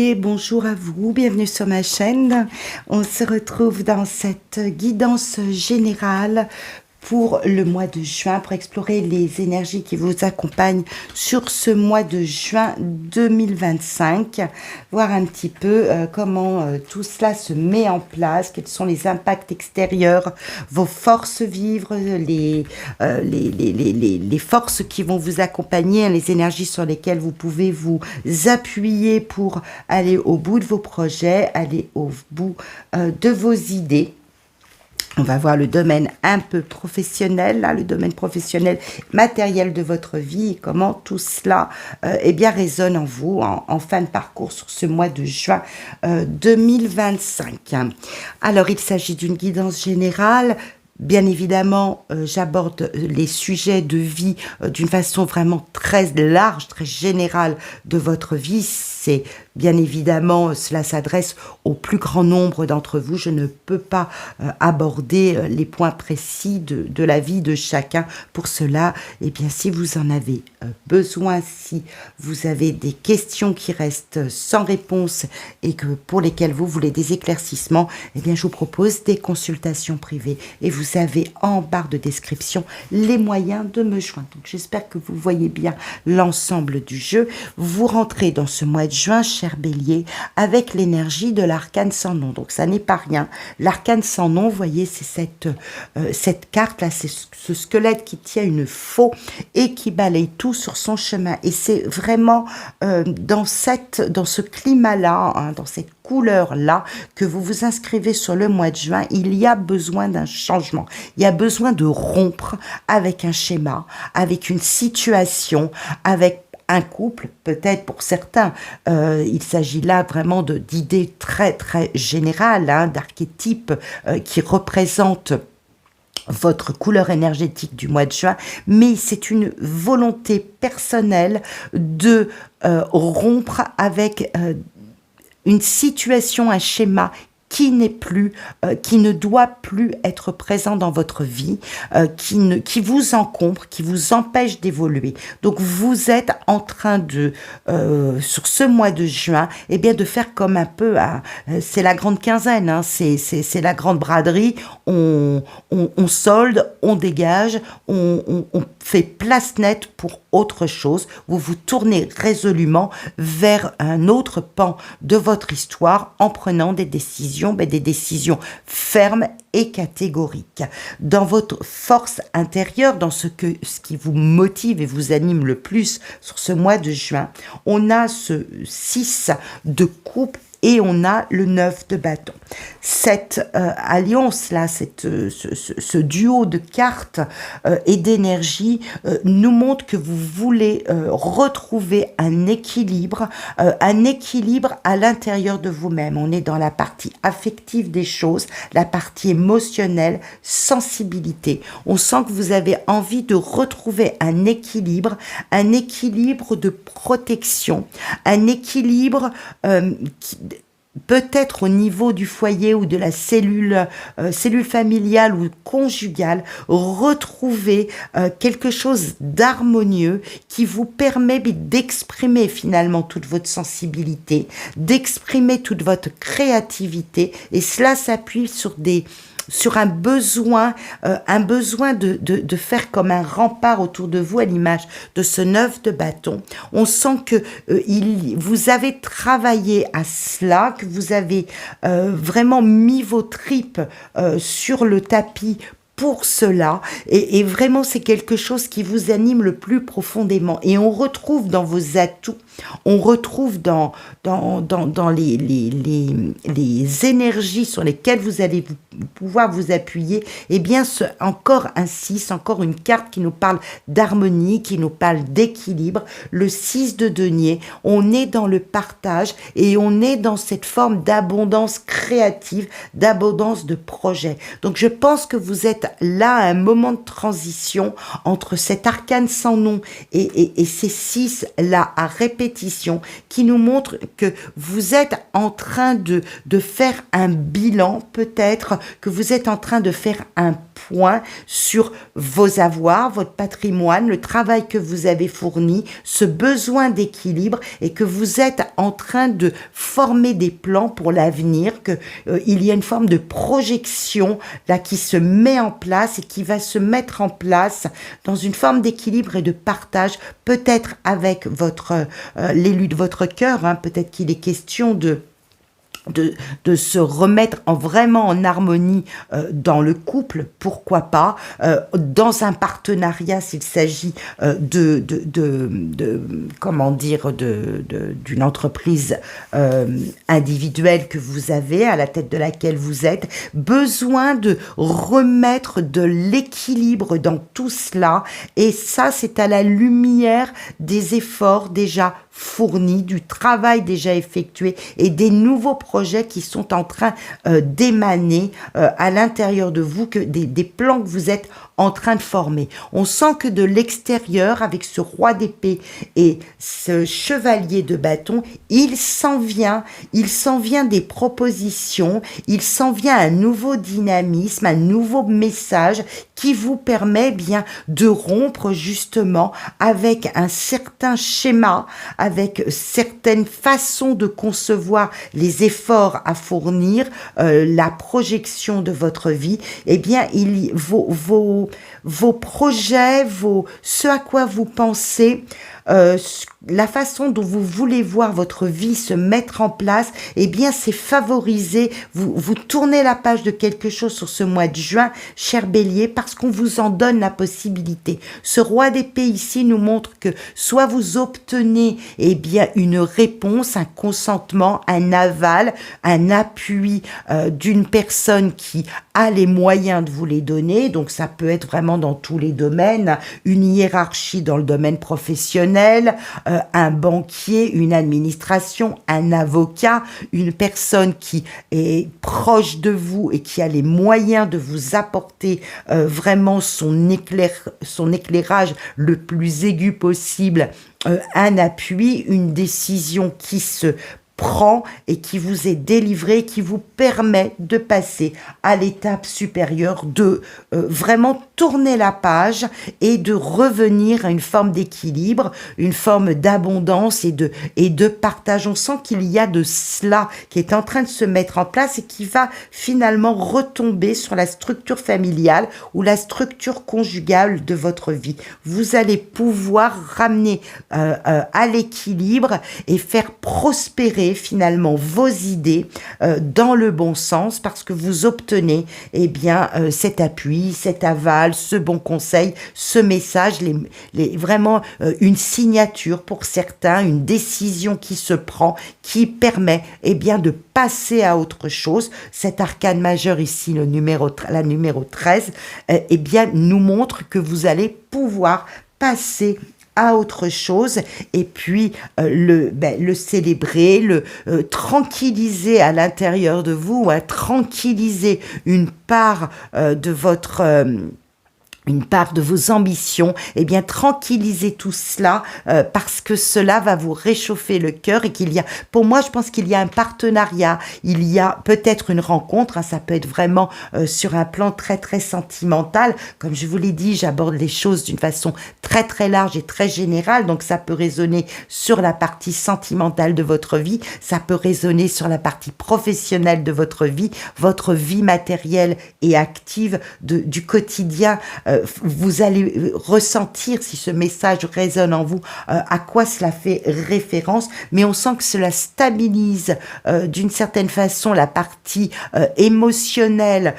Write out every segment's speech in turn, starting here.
bélier, bonjour à vous, bienvenue sur ma chaîne. On se retrouve dans cette guidance générale pour le mois de juin, pour explorer les énergies qui vous accompagnent sur ce mois de juin 2025, voir un petit peu comment tout cela se met en place, quels sont les impacts extérieurs, vos forces vivres, les forces qui vont vous accompagner, les énergies sur lesquelles vous pouvez vous appuyer pour aller au bout de vos projets, aller au bout de vos idées. On va voir le domaine un peu professionnel, là, le domaine professionnel matériel de votre vie et comment tout cela résonne en vous en fin de parcours sur ce mois de juin 2025. Alors, il s'agit d'une guidance générale. Bien évidemment, j'aborde les sujets de vie d'une façon vraiment très large, très générale de votre vie. C'est bien évidemment, cela s'adresse au plus grand nombre d'entre vous. Je ne peux pas aborder les points précis de la vie de chacun. Pour cela, eh bien, si vous en avez besoin, si vous avez des questions qui restent sans réponse et que pour lesquelles vous voulez des éclaircissements, eh bien, je vous propose des consultations privées. Et vous avez en barre de description les moyens de me joindre. Donc, j'espère que vous voyez bien l'ensemble du jeu. Vous rentrez dans ce mois de juin, cher Bélier, avec l'énergie de l'arcane sans nom. Donc, ça n'est pas rien. L'arcane sans nom, vous voyez, c'est cette carte-là, c'est ce squelette qui tient une faux et qui balaye tout sur son chemin. Et c'est vraiment dans ce climat-là, hein, dans cette couleur-là, que vous vous inscrivez sur le mois de juin. Il y a besoin d'un changement. Il y a besoin de rompre avec un schéma, avec une situation, avec un couple, peut-être pour certains. Il s'agit là vraiment d'idées très, très générales, hein, d'archétypes qui représentent votre couleur énergétique du mois de juin, mais c'est une volonté personnelle de rompre avec une situation, un schéma qui n'est plus, qui ne doit plus être présent dans votre vie, qui vous encombre, qui vous empêche d'évoluer. Donc vous êtes en train de, sur ce mois de juin, eh bien de faire comme un peu, c'est la grande quinzaine, hein, c'est la grande braderie. On solde, on dégage, on fait place nette pour autre chose. Vous vous tournez résolument vers un autre pan de votre histoire en prenant des décisions fermes et catégoriques. Dans votre force intérieure, dans ce qui vous motive et vous anime le plus sur ce mois de juin, on a ce 6 de coupe et on a le 9 de bâton. Cette alliance-là, ce duo de cartes et d'énergie nous montre que vous voulez retrouver un équilibre à l'intérieur de vous-même. On est dans la partie affective des choses, la partie émotionnelle, sensibilité. On sent que vous avez envie de retrouver un équilibre de protection, un équilibre peut-être au niveau du foyer ou de la cellule familiale ou conjugale, retrouver quelque chose d'harmonieux qui vous permet d'exprimer finalement toute votre sensibilité, d'exprimer toute votre créativité, et cela s'appuie sur un besoin de faire comme un rempart autour de vous à l'image de ce 9 de bâton. On sent que vous avez travaillé à cela, que vous avez vraiment mis vos tripes sur le tapis pour cela, et vraiment c'est quelque chose qui vous anime le plus profondément, et on retrouve dans vos atouts, on retrouve dans les énergies sur lesquelles vous allez pouvoir vous appuyer, et bien encore un 6, encore une carte qui nous parle d'harmonie, qui nous parle d'équilibre, le 6 de denier. On est dans le partage et on est dans cette forme d'abondance créative, d'abondance de projet. Donc je pense que vous êtes là à un moment de transition entre cet arcane sans nom et ces 6 là à répéter répétitions qui nous montrent que vous êtes en train de faire un bilan, peut-être que vous êtes en train de faire un point sur vos avoirs, votre patrimoine, le travail que vous avez fourni, ce besoin d'équilibre, et que vous êtes en train de former des plans pour l'avenir, que il y a une forme de projection là qui se met en place et qui va se mettre en place dans une forme d'équilibre et de partage, peut-être avec votre l'élu de votre cœur, hein, peut-être qu'il est question de se remettre vraiment en harmonie dans le couple, pourquoi pas, dans un partenariat s'il s'agit comment dire, d'une entreprise individuelle que vous avez, à la tête de laquelle vous êtes, besoin de remettre de l'équilibre dans tout cela, et ça c'est à la lumière des efforts déjà fournis, du travail déjà effectué et des nouveaux projets qui sont en train d'émaner à l'intérieur de vous, que des plans que vous êtes en train de former. On sent que de l'extérieur, avec ce roi d'épée et ce chevalier de bâton, il s'en vient des propositions, il s'en vient un nouveau dynamisme, un nouveau message qui vous permet bien de rompre justement avec un certain schéma, avec certaines façons de concevoir les efforts à fournir, la projection de votre vie. Eh bien, vos projets, ce à quoi vous pensez, la façon dont vous voulez voir votre vie se mettre en place, eh bien, c'est favoriser. Vous tournez la page de quelque chose sur ce mois de juin, cher Bélier, parce qu'on vous en donne la possibilité. Ce roi d'épée ici nous montre que soit vous obtenez, eh bien, une réponse, un consentement, un aval, un appui d'une personne qui a les moyens de vous les donner. Donc, ça peut être vraiment dans tous les domaines, une hiérarchie dans le domaine professionnel, un banquier, une administration, un avocat, une personne qui est proche de vous et qui a les moyens de vous apporter vraiment son éclairage le plus aigu possible, un appui, une décision qui se prend et qui vous est délivré, qui vous permet de passer à l'étape supérieure, de vraiment tourner la page et de revenir à une forme d'équilibre, une forme d'abondance et de partage. On sent qu'il y a de cela qui est en train de se mettre en place et qui va finalement retomber sur la structure familiale ou la structure conjugale de votre vie. Vous allez pouvoir ramener à l'équilibre et faire prospérer finalement vos idées dans le bon sens, parce que vous obtenez cet appui, cet aval, ce bon conseil, ce message, vraiment une signature pour certains, une décision qui se prend, qui permet de passer à autre chose. Cet arcane majeur ici, la numéro 13, nous montre que vous allez pouvoir passer à autre chose, et puis le célébrer, le tranquilliser à l'intérieur de vous, tranquilliser une part de votre une part de vos ambitions, tranquillisez tout cela parce que cela va vous réchauffer le cœur, et pour moi, je pense qu'il y a un partenariat, il y a peut-être une rencontre, ça peut être vraiment sur un plan très très sentimental. Comme je vous l'ai dit, j'aborde les choses d'une façon très très large et très générale, donc ça peut résonner sur la partie sentimentale de votre vie, ça peut résonner sur la partie professionnelle de votre vie matérielle et active du quotidien. Vous allez ressentir, si ce message résonne en vous, à quoi cela fait référence, mais on sent que cela stabilise d'une certaine façon la partie émotionnelle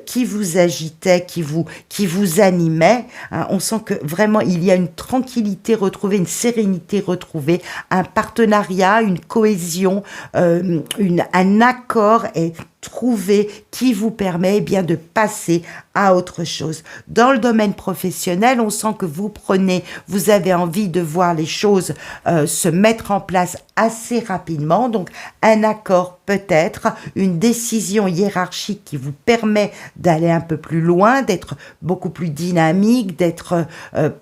qui vous agitait, qui vous animait. On sent que vraiment il y a une tranquillité retrouvée, une sérénité retrouvée, un partenariat, une cohésion, un accord est trouver qui vous permet eh bien de passer à autre chose. Dans le domaine professionnel, on sent que vous avez envie de voir les choses se mettre en place assez rapidement, donc un accord peut-être, une décision hiérarchique qui vous permet d'aller un peu plus loin, d'être beaucoup plus dynamique, d'être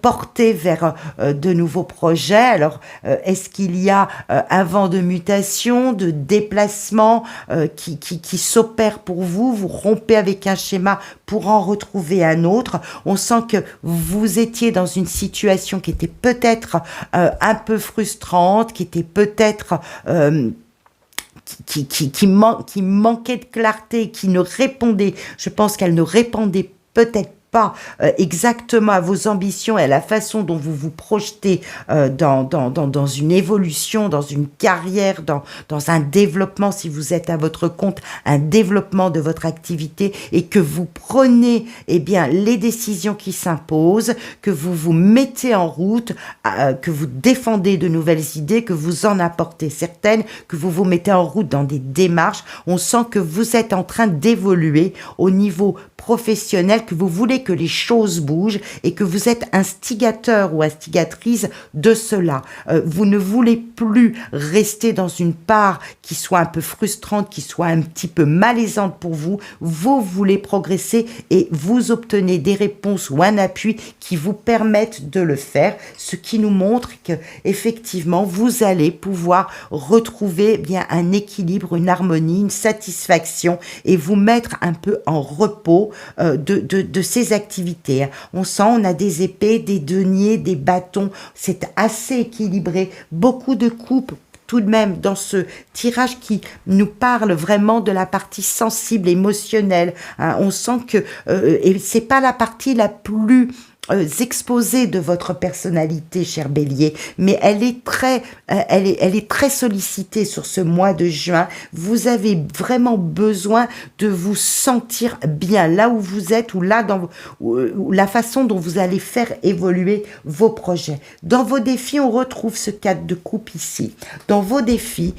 porté vers de nouveaux projets. Alors, est-ce qu'il y a un vent de mutation, de déplacement qui s'opère pour vous? Vous rompez avec un schéma pour en retrouver un autre. On sent que vous étiez dans une situation qui était peut-être un peu frustrante, qui était peut-être qui manquait de clarté, qui ne répondait, je pense qu'elle ne répondait peut-être pas exactement à vos ambitions et à la façon dont vous vous projetez dans une évolution, dans une carrière, dans un développement, si vous êtes à votre compte, un développement de votre activité, et que vous prenez eh bien, les décisions qui s'imposent, que vous vous mettez en route, que vous défendez de nouvelles idées, que vous en apportez certaines, que vous vous mettez en route dans des démarches. On sent que vous êtes en train d'évoluer au niveau professionnel, que vous voulez que les choses bougent et que vous êtes instigateur ou instigatrice de cela. Vous ne voulez plus rester dans une part qui soit un peu frustrante, qui soit un petit peu malaisante pour vous. Vous voulez progresser et vous obtenez des réponses ou un appui qui vous permettent de le faire, ce qui nous montre que effectivement vous allez pouvoir retrouver bien un équilibre, une harmonie, une satisfaction et vous mettre un peu en repos de ces activités. On sent, on a des épées, des deniers, des bâtons, c'est assez équilibré, beaucoup de coupes tout de même dans ce tirage qui nous parle vraiment de la partie sensible, émotionnelle. On sent que et c'est pas la partie la plus exposée de votre personnalité, cher Bélier, mais elle est très sollicitée sur ce mois de juin. Vous avez vraiment besoin de vous sentir bien là où vous êtes ou là ou la façon dont vous allez faire évoluer vos projets. Dans vos défis, on retrouve ce 4 de coupe ici. Dans vos défis,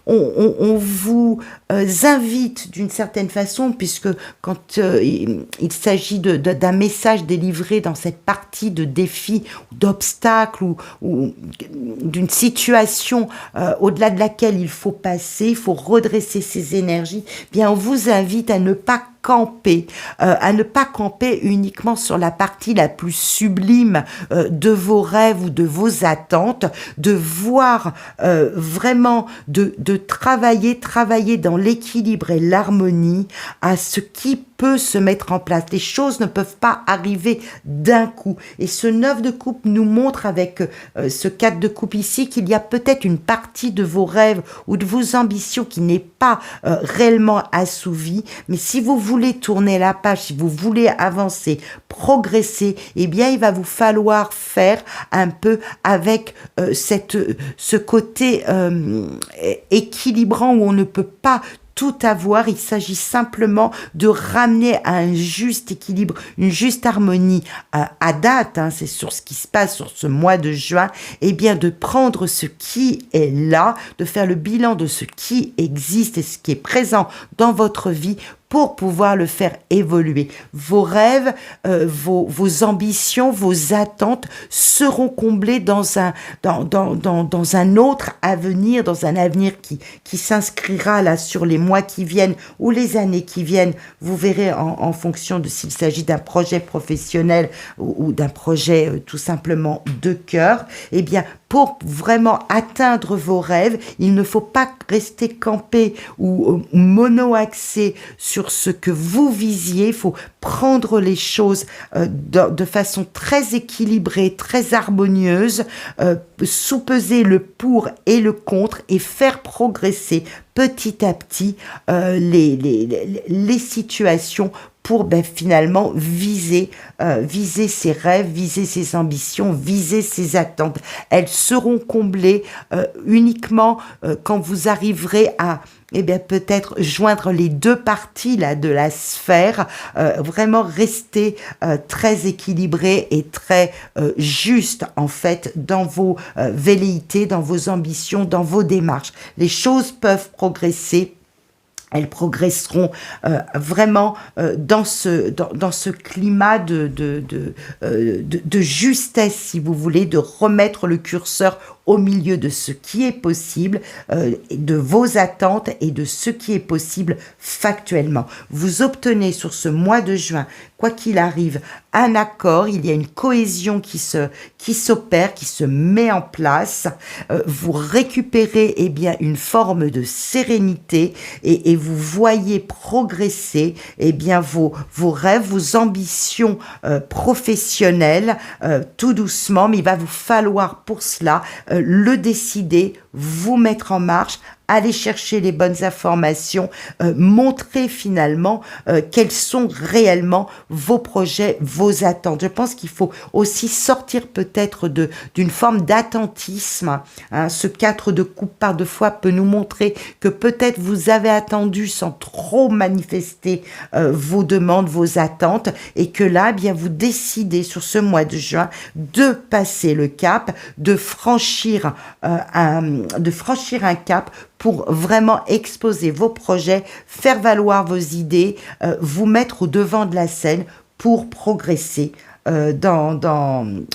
on vous invite d'une certaine façon, puisque quand il s'agit d'un message délivré dans cette partie de défi, d'obstacle ou d'une situation au-delà de laquelle il faut passer, il faut redresser ses énergies, bien on vous invite à ne pas camper uniquement sur la partie la plus sublime de vos rêves ou de vos attentes, de voir vraiment de travailler dans l'équilibre et l'harmonie à ce qui peut se mettre en place. Les choses ne peuvent pas arriver d'un coup. Et ce 9 de coupe nous montre avec ce 4 de coupe ici qu'il y a peut-être une partie de vos rêves ou de vos ambitions qui n'est pas réellement assouvie. Mais si vous voulez tourner la page, si vous voulez avancer, progresser, eh bien il va vous falloir faire un peu avec ce côté équilibrant où on ne peut pas tout avoir. Il s'agit simplement de ramener à un juste équilibre, une juste harmonie à date, c'est sur ce qui se passe sur ce mois de juin, et bien de prendre ce qui est là, de faire le bilan de ce qui existe et ce qui est présent dans votre vie pour pouvoir le faire évoluer. Vos rêves, vos ambitions, vos attentes seront comblées dans un autre avenir, dans un avenir qui s'inscrira là sur les mois qui viennent ou les années qui viennent. Vous verrez en fonction de s'il s'agit d'un projet professionnel ou d'un projet tout simplement de cœur. Eh bien, pour vraiment atteindre vos rêves, il ne faut pas rester campé ou mono-axé sur ce que vous visiez. Il faut prendre les choses de façon très équilibrée, très harmonieuse, sous-peser le pour et le contre et faire progresser petit à petit les situations pour finalement viser ses rêves, viser ses ambitions, viser ses attentes. Elles seront comblées uniquement quand vous arriverez à peut-être joindre les deux parties là de la sphère, vraiment rester très équilibré et très juste en fait dans vos velléités, dans vos ambitions, dans vos démarches. Les choses peuvent progresser elles progresseront vraiment dans ce climat de justesse, si vous voulez, de remettre le curseur au milieu de ce qui est possible, de vos attentes et de ce qui est possible factuellement. Vous obtenez sur ce mois de juin, quoi qu'il arrive, un accord, il y a une cohésion qui s'opère, qui se met en place. Vous récupérez bien une forme de sérénité et vous voyez progresser bien vos rêves, vos ambitions professionnelles tout doucement, mais il va vous falloir pour cela le décider, vous mettre en marche, aller chercher les bonnes informations, montrer finalement quels sont réellement vos projets, vos attentes. Je pense qu'il faut aussi sortir peut-être d'une forme d'attentisme. Hein. Ce 4 de coupe par deux fois peut nous montrer que peut-être vous avez attendu sans trop manifester vos demandes, vos attentes, et que là, eh bien, vous décidez sur ce mois de juin de passer le cap, de franchir un cap pour vraiment exposer vos projets, faire valoir vos idées, vous mettre au devant de la scène pour progresser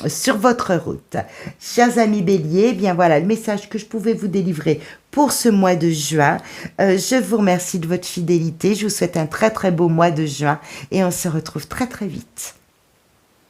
sur votre route. Chers amis Bélier, bien voilà le message que je pouvais vous délivrer pour ce mois de juin. Je vous remercie de votre fidélité, je vous souhaite un très très beau mois de juin et on se retrouve très très vite.